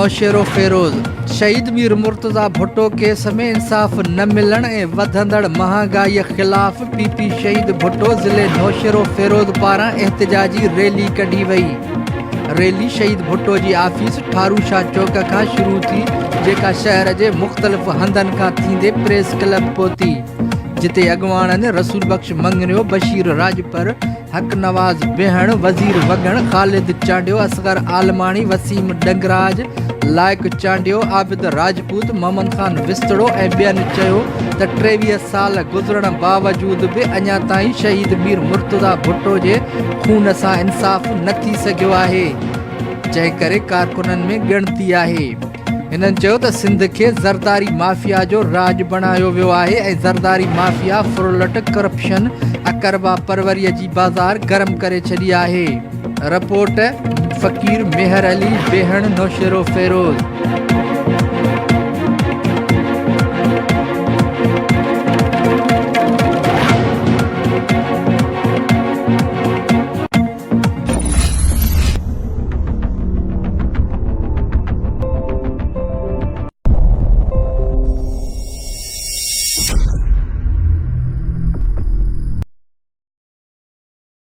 नौशेरो फेरोज़। शहीद मीर मुर्तज़ा भुट्टो केस में इंसाफ़ न मिलण ऐं वधंदड़ महांगाईअ ख़िलाफ़ पीपी शहीद भुट्टो ज़िले नौशेरो फेरोज़ पारां एहतिजाजी रैली कढी वई। रैली शहीद भुट्टो जी आफ़ीस ठारूशाह चौक खां शुरू थी, जेका शहर जे मुख़्तलिफ़ हंधनि खां थींदे प्रेस क्लब पहुती, जिते अॻवाननि रसूल बख़्श मंगनियो, बशीर राजपर, हक नवाज़ बेहण, वज़ीर वगण, ख़ालिद चांडियो, असगर आलमाणी, वसीम डंगराज, लाइक चांडियो, आबिद राजपूत, मोहम्मद खान विस्तड़ो ऐं ॿियनि चयो त 23 साल गुज़रण बावजूद बि अञा ताईं शहीद मीर मुर्तज़ा भुट्टो जे खून सां इंसाफ़ न थी सघियो आहे, जंहिं करे कारकुननि में ॻणती आहे। हिननि चयो त सिंध खे ज़रदारी माफ़िया जो राज बणायो वियो आहे ऐं ज़रदारी माफ़िया फ्रोलट, करप्शन, अकरबा परवरीअ जी बाज़ार गरम करे छॾी आहे। रिपोर्ट फ़क़ीर मेहर अली बेहण, नौशेरो फेरोज़।